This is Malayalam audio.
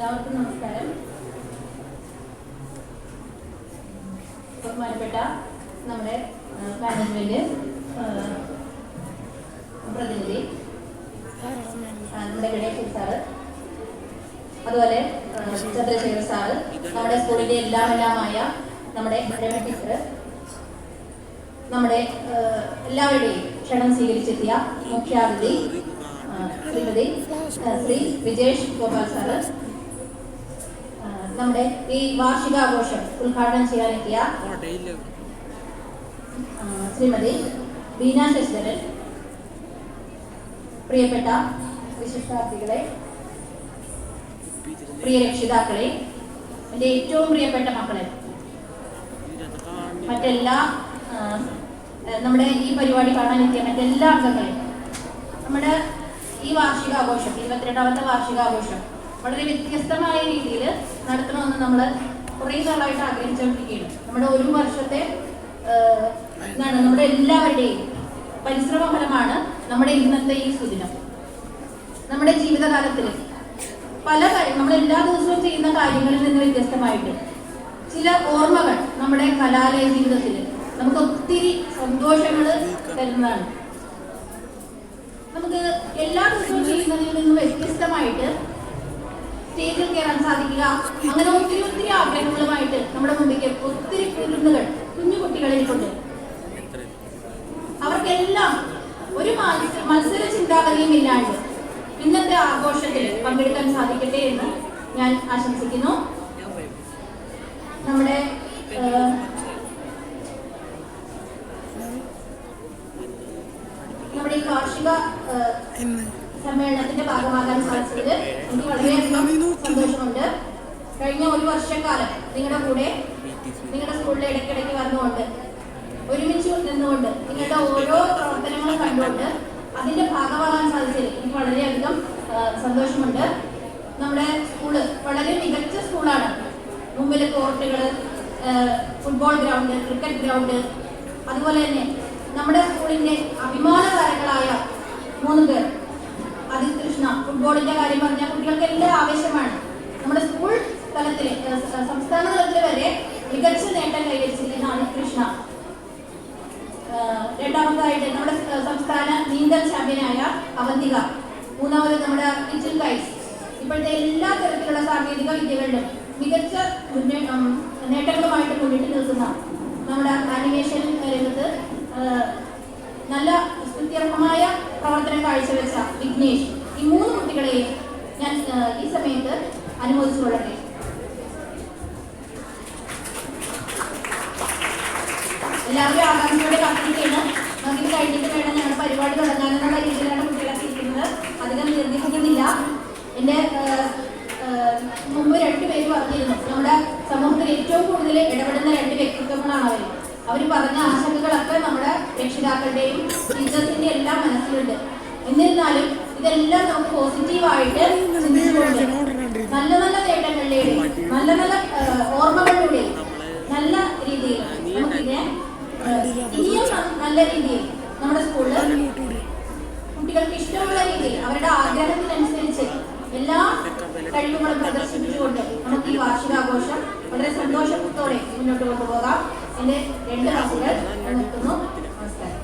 എല്ലാവർക്കും നമസ്കാരം. ബഹുമാനപ്പെട്ട നമ്മുടെ മാനേജ്മെന്റ് പ്രതിനിധി നമ്മുടെ ഗണേശൻ സാറ്, അതുപോലെ ചന്ദ്രശേഖർ സാറ്, നമ്മുടെ സ്കൂളിന്റെ എല്ലാമായ നമ്മുടെ രമ ടീച്ചർ, നമ്മുടെ എല്ലാവരുടെയും ക്ഷണം സ്വീകരിച്ചെത്തിയ മുഖ്യാതിഥി ശ്രീ വിജേഷ് ഗോപാൽ സാറ്, നമ്മുടെ ഈ വാർഷികാഘോഷം ഉദ്ഘാടനം ചെയ്യാനെത്തിയ ശ്രീമതി ബീന ശശിധരൻ, പ്രിയപ്പെട്ട വിശിഷ്ടാർത്ഥികളെ, പ്രിയ രക്ഷിതാക്കളെ, എൻ്റെ ഏറ്റവും പ്രിയപ്പെട്ട മക്കളെ, മറ്റെല്ലാ നമ്മുടെ ഈ പരിപാടി കാണാനെത്തിയ മറ്റെല്ലാ അംഗങ്ങളെയും, നമ്മുടെ ഈ വാർഷികാഘോഷം 22ാമത്തെ വാർഷികാഘോഷം വളരെ വ്യത്യസ്തമായ രീതിയിൽ നടത്തണമെന്ന് നമ്മൾ കുറേ നാളായിട്ട് ആഗ്രഹിച്ചുകൊണ്ടിരിക്കുകയാണ്. നമ്മുടെ ഒരു വർഷത്തെ നമ്മുടെ എല്ലാവരുടെയും പരിശ്രമ ഫലമാണ് നമ്മുടെ ഇന്നത്തെ ഈ സുദിനം. നമ്മുടെ ജീവിതകാലത്തിൽ പല കാര്യം നമ്മൾ എല്ലാ ദിവസവും ചെയ്യുന്ന കാര്യങ്ങളിൽ നിന്ന് വ്യത്യസ്തമായിട്ട് ചില ഓർമ്മകൾ നമ്മുടെ കലാലയ ജീവിതത്തിൽ നമുക്ക് ഒത്തിരി സന്തോഷങ്ങൾ തരുന്നതാണ്. നമുക്ക് എല്ലാ ദിവസവും ചെയ്യുന്നതിൽ നിന്ന് വ്യത്യസ്തമായിട്ട് സ്റ്റേജിൽ കയറാൻ സാധിക്കുക, അങ്ങനെ ഒത്തിരി ഒത്തിരി ആഗ്രഹങ്ങളുമായിട്ട് നമ്മുടെ മുമ്പിലേക്ക് ഒത്തിരി കുരുന്നുകൾ കുഞ്ഞു കുട്ടികളിൽക്കൊണ്ട് അവർക്കെല്ലാം ഒരു മത്സര ചിന്താഗതിയും ഇല്ലാണ്ട് ഇന്നത്തെ ആഘോഷത്തിൽ പങ്കെടുക്കാൻ സാധിക്കട്ടെ എന്ന് ഞാൻ ആശംസിക്കുന്നു. നമ്മുടെ ഈ വാർഷിക സമ്മേളനത്തിന്റെ ഭാഗമാകാൻ സാധിച്ചത് എനിക്ക് വളരെയധികം സന്തോഷമുണ്ട്. കഴിഞ്ഞ ഒരു വർഷക്കാലം നിങ്ങളുടെ കൂടെ നിങ്ങളുടെ സ്കൂളിലെ ഇടയ്ക്കിടയ്ക്ക് വന്നുകൊണ്ട് ഒരുമിച്ച് നിന്നുകൊണ്ട് നിങ്ങളുടെ ഓരോ പ്രവർത്തനങ്ങളും കണ്ടുകൊണ്ട് അതിന്റെ ഭാഗമാകാൻ സാധിച്ചത് എനിക്ക് വളരെയധികം സന്തോഷമുണ്ട്. നമ്മുടെ സ്കൂള് വളരെ മികച്ച സ്കൂളാണ്. മുമ്പിലെ കോർട്ടുകൾ, ഫുട്ബോൾ ഗ്രൗണ്ട്, ക്രിക്കറ്റ് ഗ്രൗണ്ട്, അതുപോലെ തന്നെ നമ്മുടെ സ്കൂളിന്റെ അഭിമാന താരങ്ങളായ 3 പേർ. ആദിത്യ കൃഷ്ണ, ഫുട്ബോളിന്റെ കാര്യം പറഞ്ഞാൽ കുട്ടികൾക്ക് എല്ലാം ആവേശമാണ്. നമ്മുടെ സ്കൂൾ തലത്തിൽ സംസ്ഥാന തലത്തിൽ വരെ മികച്ച നേട്ടം കൈവരിച്ചിരിക്കുന്ന ആദിത്യ കൃഷ്ണ. രണ്ടാമതായിട്ട് നമ്മുടെ സംസ്ഥാന നീന്തൽ ചാമ്പ്യനായ അവന്തിക. മൂന്നാമത് നമ്മുടെ ലിറ്റിൽ ഗൈഡ്സ്. ഇപ്പോഴത്തെ എല്ലാ തരത്തിലുള്ള സാങ്കേതിക വിദ്യകളിലും മികച്ച നേട്ടങ്ങളുമായിട്ട് മുന്നിട്ട് നിൽക്കുന്ന നമ്മുടെ ആനിമേഷൻ രംഗത്ത് നല്ല സ്തുത്യർഹമായ പ്രവർത്തനം കാഴ്ചവെച്ച വിഘ്നേഷ്. ഈ 3 കുട്ടികളെയും ഞാൻ ഈ സമയത്ത് അനുമോദിച്ചുകൊള്ളട്ടെ. എല്ലാവരും ആകാംക്ഷയോടെ കാത്തിരിക്കുകയാണ്. നമുക്ക് കഴിഞ്ഞിട്ട് വേണം ഞങ്ങളുടെ പരിപാടി തുടങ്ങാനെന്നുള്ള രീതിയിലാണ് കുട്ടികളൊക്കെ ഇരിക്കുന്നത്. അധികം നിർദ്ദേശിക്കുന്നില്ല. എൻ്റെ മുമ്പ് 2 പേര് പറഞ്ഞിരുന്നു, നമ്മുടെ സമൂഹത്തിൽ ഏറ്റവും കൂടുതൽ ഇടപെടുന്ന 2 വ്യക്തിത്വങ്ങളാണ് അവർ പറഞ്ഞ ആശങ്കകളൊക്കെ നമ്മുടെ രക്ഷിതാക്കളുടെയും ടീച്ചേഴ്സിന്റെ എല്ലാം മനസ്സിലുണ്ട്. എന്നിരുന്നാലും ഇതെല്ലാം നമുക്ക് പോസിറ്റീവായിട്ട് ചിന്തിച്ചുകൊണ്ട് നല്ല നല്ല നേട്ടങ്ങളിലൂടെയും നല്ല നല്ല ഓർമ്മകളിലൂടെയും നല്ല രീതിയിൽ നമുക്കിതിനെ ഇനിയും നല്ല രീതിയിൽ നമ്മുടെ സ്കൂളിൽ കുട്ടികൾക്ക് ഇഷ്ടമുള്ള രീതിയിൽ അവരുടെ ആഗ്രഹത്തിനനുസരിച്ച് എല്ലാ കഴിവുകളും പ്രദർശിപ്പിച്ചുകൊണ്ട് നമുക്ക് ഈ വാർഷികാഘോഷം വളരെ സന്തോഷത്തോടെ മുന്നോട്ട് കൊണ്ടുപോകാം. എൻ്റെ 2 വാക്കുകൾ നിർത്തുന്നു. നമസ്കാരം.